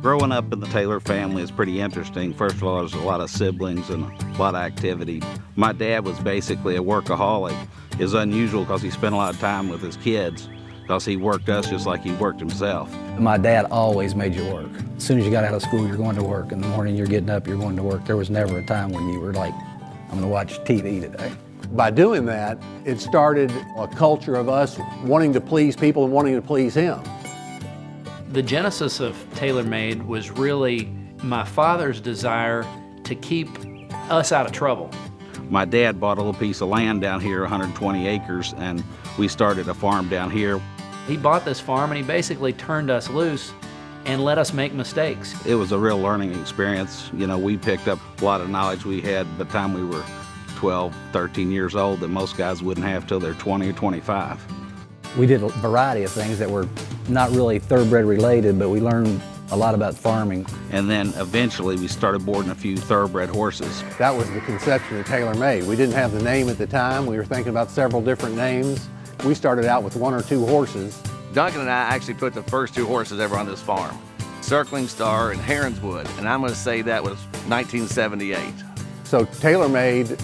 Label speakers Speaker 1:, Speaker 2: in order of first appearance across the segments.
Speaker 1: Growing up in the Taylor family is pretty interesting. First of all, there's a lot of siblings and a lot of activity. My dad was basically a workaholic. It's unusual because he spent a lot of time with his kids because he worked us just like he worked himself.
Speaker 2: My dad always made you work. As soon as you got out of school, you're going to work. In the morning, you're getting up, you're going to work. There was never a time when you were like, I'm going to watch TV today.
Speaker 3: By doing that, it started a culture of us wanting to please people and wanting to please him.
Speaker 4: The genesis of TaylorMade was really my father's desire to keep us out of trouble.
Speaker 1: My dad bought a little piece of land down here, 120 acres, and we started a farm down here.
Speaker 4: He bought this farm and he basically turned us loose and let us make mistakes.
Speaker 1: It was a real learning experience. You know, we picked up a lot of knowledge we had by the time we were 12, 13 years old that most guys wouldn't have till they're 20 or 25.
Speaker 2: We did a variety of things that were not really thoroughbred related, but we learned a lot about farming.
Speaker 1: And then eventually we started boarding a few thoroughbred horses.
Speaker 3: That was the conception of TaylorMade. We didn't have the name at the time. We were thinking about several different names. We started out with 1 or 2 horses.
Speaker 5: Duncan and I actually put the first 2 horses ever on this farm, Circling Star and Heronswood, and I'm going to say that was 1978.
Speaker 3: So TaylorMade,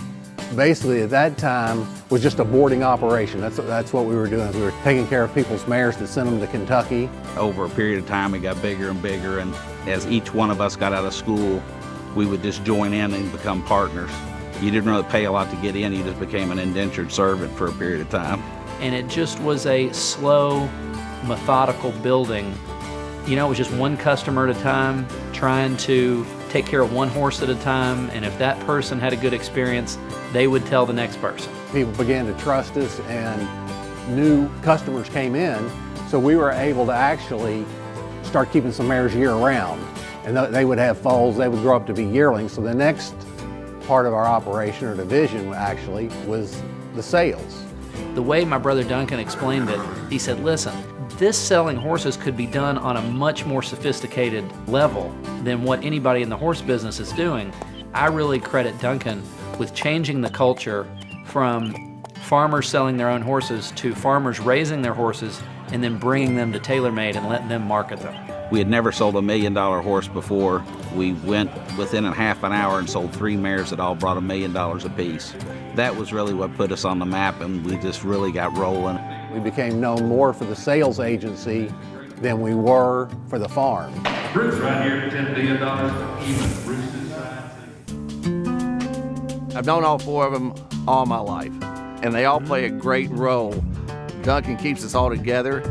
Speaker 3: basically at that time, was just a boarding operation. That's what we were doing. We were taking care of people's mares to send them to Kentucky.
Speaker 1: Over a period of time, it got bigger and bigger, and as each one of us got out of school, we would just join in and become partners. You didn't really pay a lot to get in, you just became an indentured servant for a period of time.
Speaker 4: And it just was a slow, methodical building. You know, it was just one customer at a time, trying to take care of one horse at a time, and if that person had a good experience, they would tell the next person.
Speaker 3: People began to trust us and new customers came in, so we were able to actually start keeping some mares year round. And they would have foals, they would grow up to be yearlings, so the next part of our operation or division actually was the sales.
Speaker 4: The way my brother Duncan explained it, he said, listen, this selling horses could be done on a much more sophisticated level than what anybody in the horse business is doing. I really credit Duncan with changing the culture from farmers selling their own horses to farmers raising their horses and then bringing them to TaylorMade and letting them market them.
Speaker 1: We had never sold $1 million horse before. We went within a half an hour and sold 3 mares that all brought $1 million apiece. That was really what put us on the map, and we just really got rolling.
Speaker 3: We became known more for the sales agency than we were for the farm.
Speaker 6: Bruce right here, $10 billion, even Bruce's side.
Speaker 5: I've known all 4 of them all my life, and they all play a great role. Duncan keeps us all together.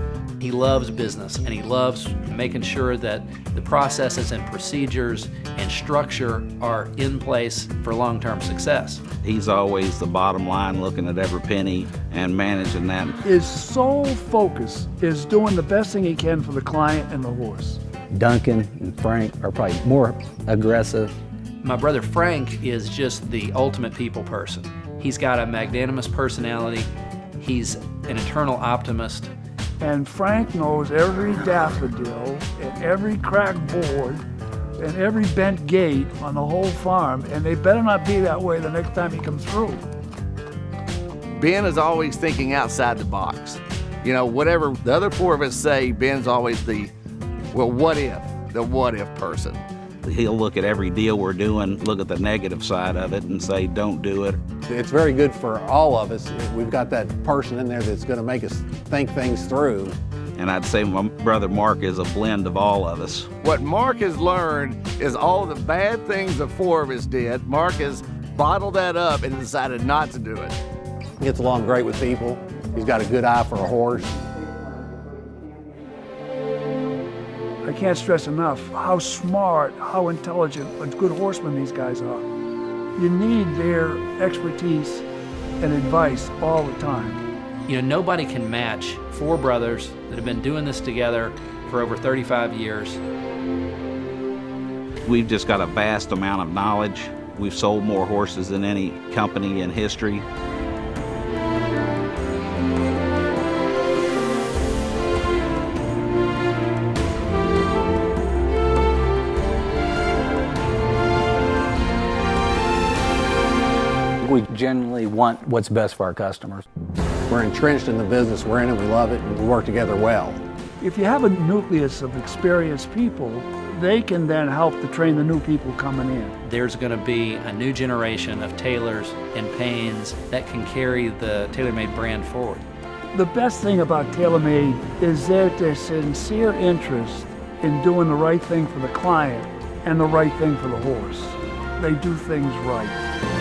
Speaker 4: He loves business, and he loves making sure that the processes and procedures and structure are in place for long-term success.
Speaker 1: He's always the bottom line, looking at every penny and managing that.
Speaker 7: His sole focus is doing the best thing he can for the client and the horse.
Speaker 2: Duncan and Frank are probably more aggressive.
Speaker 4: My brother Frank is just the ultimate people person. He's got a magnanimous personality. He's an eternal optimist.
Speaker 7: And Frank knows every daffodil and every cracked board and every bent gate on the whole farm, and they better not be that way the next time he comes through.
Speaker 5: Ben is always thinking outside the box. You know, whatever the other 4 of us say, Ben's always the what if person.
Speaker 1: He'll look at every deal we're doing, look at the negative side of it and say, don't do it.
Speaker 3: It's very good for all of us. We've got that person in there that's going to make us think things through.
Speaker 1: And I'd say my brother Mark is a blend of all of us.
Speaker 5: What Mark has learned is all the bad things the 4 of us did. Mark has bottled that up and decided not to do it.
Speaker 3: He gets along great with people. He's got a good eye for a horse.
Speaker 7: I can't stress enough how smart, how intelligent, and good horsemen these guys are. You need their expertise and advice all the time.
Speaker 4: You know, nobody can match 4 brothers that have been doing this together for over 35 years.
Speaker 1: We've just got a vast amount of knowledge. We've sold more horses than any company in history.
Speaker 2: We genuinely want what's best for our customers.
Speaker 3: We're entrenched in the business we're in and we love it and we work together well.
Speaker 7: If you have a nucleus of experienced people, they can then help to train the new people coming in.
Speaker 4: There's going to be a new generation of tailors and Paynes that can carry the TaylorMade brand forward.
Speaker 7: The best thing about TaylorMade is their sincere interest in doing the right thing for the client and the right thing for the horse. They do things right.